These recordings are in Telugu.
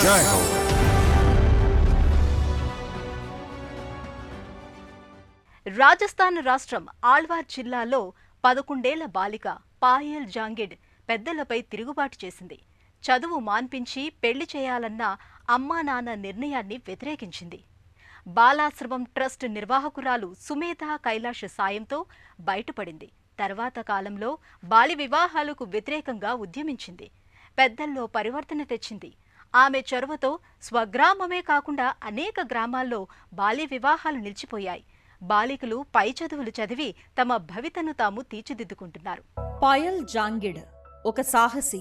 जय हो। రాజస్థాన్ రాష్ట్రం ఆల్వార్ జిల్లాలో 11 బాలిక పాయల్ జాంగిడ్ పెద్దలపై తిరుగుబాటు చేసింది. చదువు మాన్పించి పెళ్లి చేయాలన్న అమ్మా నాన్న నిర్ణయాన్ని వ్యతిరేకించింది. బాలాశ్రమం ట్రస్ట్ నిర్వాహకురాలు సుమేధా కైలాష్ సాయంతో బయటపడింది. తర్వాత కాలంలో బాల్య వివాహాలకు వ్యతిరేకంగా ఉద్యమించింది. పెద్దల్లో పరివర్తన తెచ్చింది. ఆమె చొరవతో స్వగ్రామమే కాకుండా అనేక గ్రామాల్లో బాల్య వివాహాలు నిలిచిపోయాయి. బాలికలు పై చదువులు చదివి తమ భవితను తాము తీర్చిదిద్దుకుంటున్నారు. పాయల్ జాంగిడ్ ఒక సాహసి.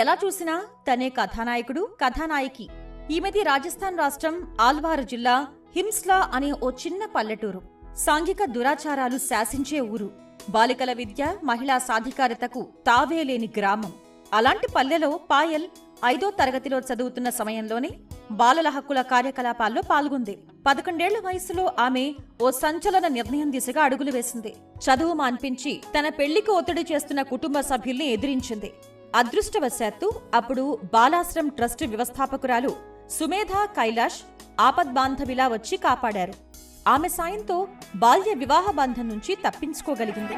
ఎలా చూసినా తనే కథానాయకుడు, కథానాయకి. ఈమెది రాజస్థాన్ రాష్ట్రం ఆల్వార్ జిల్లా హిమ్స్లా అనే ఓ చిన్న పల్లెటూరు. సాంఘిక దురాచారాలు శాసించే ఊరు. బాలికల విద్య, మహిళా సాధికారతకు తావేలేని గ్రామం. అలాంటి పల్లెలో పాయల్ 5వ తరగతిలో చదువుతున్న సమయంలోనే బాలల హక్కుల కార్యకలాపాల్లో పాల్గొంది. 11 వయసులో ఆమె ఓ సంచలన నిర్ణయం దిశగా అడుగులు వేసింది. చదువు మాన్పించి తన పెళ్లికి ఒత్తిడి చేస్తున్న కుటుంబ సభ్యుల్ని ఎదిరించింది. అదృష్టవశాత్తు అప్పుడు బాలాశ్రమ్ ట్రస్ట్ వ్యవస్థాపకురాలు సుమేధా కైలాష్ ఆపద్బాంధవిలా వచ్చి కాపాడారు. ఆమె సాయంతో బాల్య వివాహ బంధం నుంచి తప్పించుకోగలిగింది.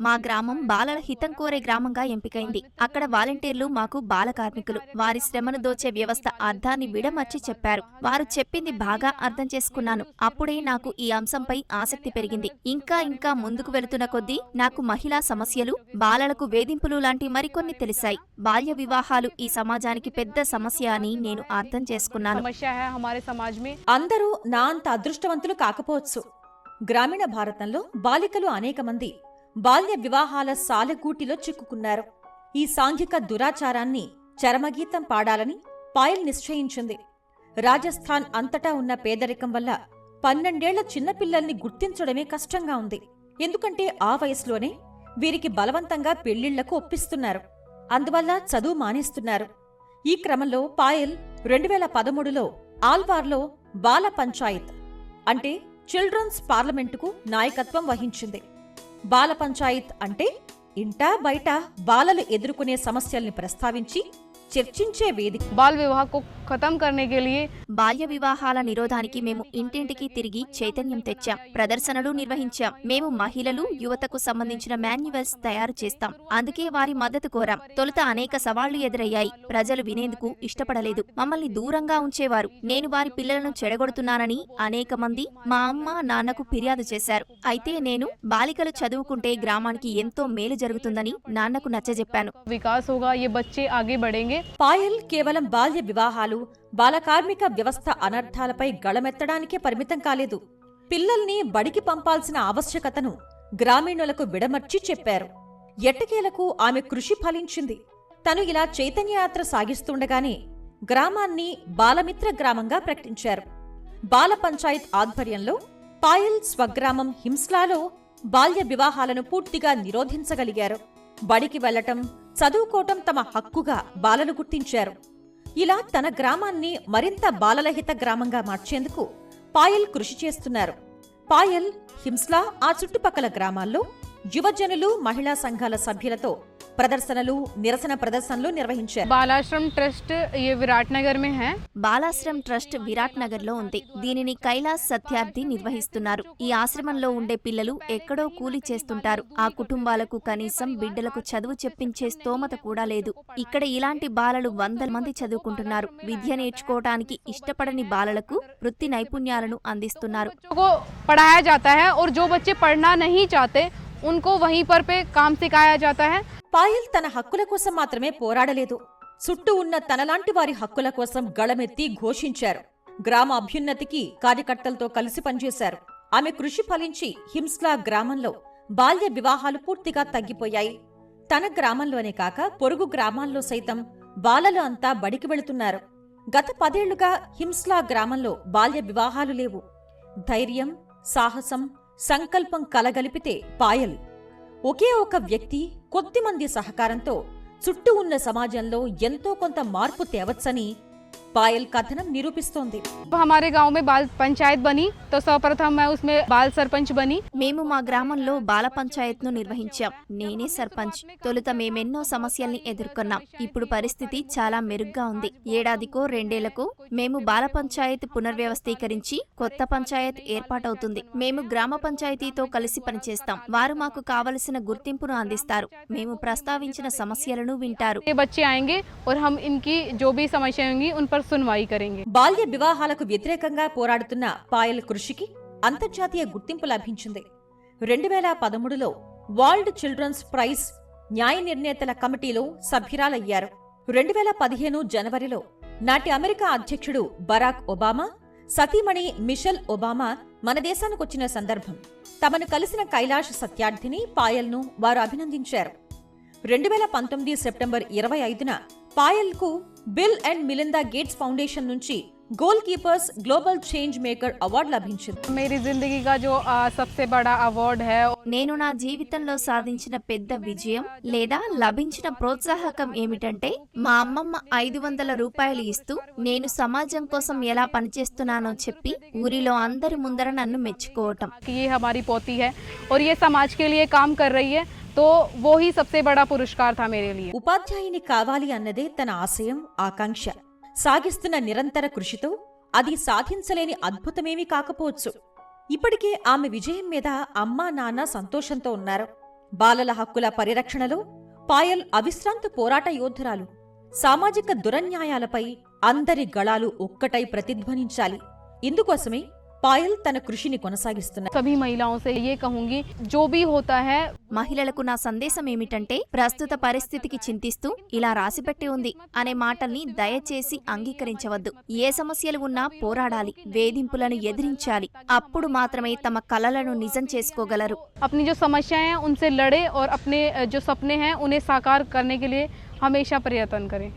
మా గ్రామం బాలల హితం కోరే గ్రామంగా ఎంపికైంది. అక్కడ వాలంటీర్లు మాకు బాల కార్మికులు. వారి శ్రమను దోచే వ్యవస్థ అర్థాన్ని విడమర్చి చెప్పారు. వారు చెప్పింది బాగా అర్థం చేసుకున్నాను. అప్పుడే నాకు ఈ అంశంపై ఆసక్తి పెరిగింది. ఇంకా ముందుకు వెళుతున్న కొద్దీ నాకు మహిళా సమస్యలు, బాలలకు వేధింపులు లాంటి మరికొన్ని తెలిసాయి. బాల్య వివాహాలు ఈ సమాజానికి పెద్ద సమస్య అని నేను అర్థం చేసుకున్నాను. అందరూ నా అంత అదృష్టవంతులు కాకపోవచ్చు. గ్రామీణ భారతంలో బాలికలు అనేక మంది బాల్య వివాహాల సాలెగూటిలో చిక్కుకున్నారు. ఈ సాంఘిక దురాచారాన్ని చరమగీతం పాడాలని పాయల్ నిశ్చయించింది. రాజస్థాన్ అంతటా ఉన్న పేదరికం వల్ల 12 చిన్నపిల్లల్ని గుర్తించడమే కష్టంగా ఉంది. ఎందుకంటే ఆ వయసులోనే వీరికి బలవంతంగా పెళ్లిళ్లకు ఒప్పిస్తున్నారు. అందువల్ల చదువు మానేస్తున్నారు. ఈ క్రమంలో పాయల్ 2013లో ఆల్వార్లో బాల పంచాయత్ అంటే చిల్డ్రన్స్ పార్లమెంటుకు నాయకత్వం వహించింది. బాల పంచాయత్ అంటే ఇంటా బయట బాలలు ఎదుర్కొనే సమస్యల్ని ప్రస్తావించి చర్చించే వేదిక. బాల్య వివాహాల నిరోధానికి మేము ఇంటింటికి తిరిగి చైతన్యం తెచ్చాం. ప్రదర్శనలు నిర్వహించాం. మేము మహిళలు, యువతకు సంబంధించిన మాన్యువల్స్ తయారు చేస్తాం. అందుకే వారి మద్దతు కోరాం. తొలుత అనేక సవాళ్లు ఎదురయ్యాయి. ప్రజలు వినేందుకు ఇష్టపడలేదు. మమ్మల్ని దూరంగా ఉంచేవారు. నేను వారి పిల్లలను చెడగొడుతున్నానని అనేక మంది మా అమ్మ, నాన్నకు ఫిర్యాదు చేశారు. అయితే నేను బాలికలు చదువుకుంటే గ్రామానికి ఎంతో మేలు జరుగుతుందని నాన్నకు నచ్చజెప్పాను. పాయల్ కేవలం బాల్య వివాహాలు, బాలకార్మిక వ్యవస్థ అనర్థాలపై గళమెత్తడానికే పరిమితం కాలేదు. పిల్లల్ని బడికి పంపాల్సిన ఆవశ్యకతను గ్రామీణులకు విడమర్చి చెప్పారు. ఎట్టకేలకు ఆమె కృషి ఫలించింది. తను ఇలా చైతన్యయాత్ర సాగిస్తుండగానే గ్రామాన్ని బాలమిత్ర గ్రామంగా ప్రకటించారు. బాల పంచాయత్ ఆధ్వర్యంలో పాయల్ స్వగ్రామం హిమ్స్లాలో బాల్య వివాహాలను పూర్తిగా నిరోధించగలిగారు. బడికి వెళ్లటం, చదువుకోవటం తమ హక్కుగా బాలలు గుర్తించారు. ఇలా తన గ్రామాన్ని మరింత బాలలహిత గ్రామంగా మార్చేందుకు పాయల్ కృషి చేస్తున్నారు. పాయల్ హిమ్స్లా, ఆ చుట్టుపక్కల గ్రామాల్లో యువజనులు, మహిళా సంఘాల సభ్యులతో ప్రదర్శనలు, నిరసన ప్రదర్శనలు నిర్వహించారు. బాలాశ్రమ్ ట్రస్ట్ విరాట్ నగర్ లో ఉంది. దీనిని కైలాస్ సత్యార్థి నిర్వహిస్తున్నారు. ఈ ఆశ్రమంలో ఉండే పిల్లలు ఎక్కడో కూలి చేస్తుంటారు. ఆ కుటుంబాలకు కనీసం బిడ్డలకు చదువు చెప్పించే స్తోమత కూడా లేదు. ఇక్కడ ఇలాంటి బాలలు 100 మంది చదువుకుంటున్నారు. విద్య నేర్చుకోవటానికి ఇష్టపడని బాలలకు వృత్తి నైపుణ్యాలను అందిస్తున్నారు. పాయల్ తన హక్కుల కోసం మాత్రమే పోరాడలేదు. చుట్టూ ఉన్న తనలాంటి వారి హక్కుల కోసం గళమెత్తి ఘోషించారు. గ్రామ అభ్యున్నతికి కార్యకర్తలతో కలిసి పనిచేశారు. ఆమె కృషి ఫలించి హిమ్స్లా గ్రామంలో బాల్య వివాహాలు పూర్తిగా తగ్గిపోయాయి. తన గ్రామంలోనే కాక పొరుగు గ్రామాల్లో సైతం బాలలు అంతా బడికి వెళుతున్నారు. గత 10 ఏళ్లుగా హిమ్స్లా గ్రామంలో బాల్య వివాహాలు లేవు. ధైర్యం, సాహసం, సంకల్పం కలగలిపితే పాయల్. ఒకే ఒక వ్యక్తి, కొద్దిమంది సహకారంతో చుట్టూ ఉన్న సమాజంలో ఎంతో కొంత మార్పు తేవచ్చని పాయల్ కథనం నిరూపిస్తోంది. हमारे गांव में बाल पंचायत बनी तो सर्वप्रथम मैं उसमें बाल सरपंच बनी। మేము మా గ్రామంలో బాల పంచాయత్ను నిర్వహించాం. నేనే సర్పంచ్. తొలుత మేమెన్నో సమస్యల్ని ఎదుర్కొన్నాం. ఇప్పుడు పరిస్థితి చాలా మెరుగ్గా ఉంది. ఏడాదికో రెండేళ్లకు మేము బాల పంచాయత్ పునర్వ్యవస్థీకరించి కొత్త పంచాయత్ ఏర్పాటవుతుంది. మేము గ్రామ పంచాయతీతో కలిసి పనిచేస్తాం. వారు మాకు కావలసిన గుర్తింపును అందిస్తారు. మేము ప్రస్తావించిన సమస్యలను వింటారు. ये बच्चे आएंगे और हम इनकी जो भी समस्याएं होंगी उन पर सुनवाई करेंगे। బాల్య వివాహాలకు వ్యతిరేకంగా పోరాడుతున్న పాయల్ కృషికి అంతర్జాతీయ గుర్తింపు లభించింది. 2013లో వరల్డ్ చిల్డ్రన్స్ ప్రైజ్ న్యాయ నిర్ణేతల కమిటీలో సభ్యురాలయ్యారు. 2015 జనవరిలో నాటి అమెరికా అధ్యక్షుడు బరాక్ ఒబామా సతీమణి మిషెల్ ఒబామా మన దేశానికొచ్చిన సందర్భం తమను కలిసిన కైలాష్ సత్యార్థిని పాయల్ను వారు అభినందించారు. 2019 సెప్టెంబర్ 25న పాయల్కు Bill and Melinda Gates foundation నుంచి Goalkeepers global changemaker award లభించింది. मेरी जिंदगी का जो सबसे बड़ा अवार्ड है। నేను నా జీవితంలో సాధించిన పెద్ద విజయం లేదా లభించిన ప్రోత్సాహకం ఏమిటంటే మా అమ్మమ్మ 500 రూపాయలు ఇస్తూ నేను సమాజం కోసం ఎలా పనిచేస్తున్నానో చెప్పి ఊరిలో అందరి ముందర నన్ను మెచ్చుకోవటం. कि ये हमारी पोती है और ये समाज के लिए काम कर रही है तो वो ही सबसे बड़ा पुरस्कार था मेरे लिए। ఉపాధ్యాయుని కావాలి అన్నదే తన ఆశయం, ఆకాంక్ష. సాగిస్తున్న నిరంతర కృషితో అది సాధించలేని అద్భుతమేమీ కాకపోవచ్చు. ఇప్పటికే ఆమె విజయం మీద అమ్మా నాన్న సంతోషంతో ఉన్నారు. బాలల హక్కుల పరిరక్షణలో పాయల్ అవిశ్రాంత పోరాట యోధురాలు. సామాజిక దురన్యాయాలపై అందరి గళాలు ఒక్కటై ప్రతిధ్వనించాలి. ఇందుకోసమే పాయల్ తన కృషిని కొనసాగిస్తున్నారు. सभी महिलाओं से ये कहूंगी जो भी होता है। మహిళలకు నా సందేశం ఏమిటంటే ప్రస్తుత పరిస్థితికి చింతిస్తూ ఇలా రాసిపెట్టి ఉంది అనే మాటల్ని దయచేసి అంగీకరించవద్దు. ఏ సమస్యలు ఉన్నా పోరాడాలి, వేధింపులను ఎదిరించాలి. అప్పుడు మాత్రమే తమ కలలను నిజం చేసుకోగలరు. अपनी जो समस्याएं हैं उनसे लड़े और अपने जो सपने हैं उन्हें साकार करने के लिए हमेशा प्रयत्न करें।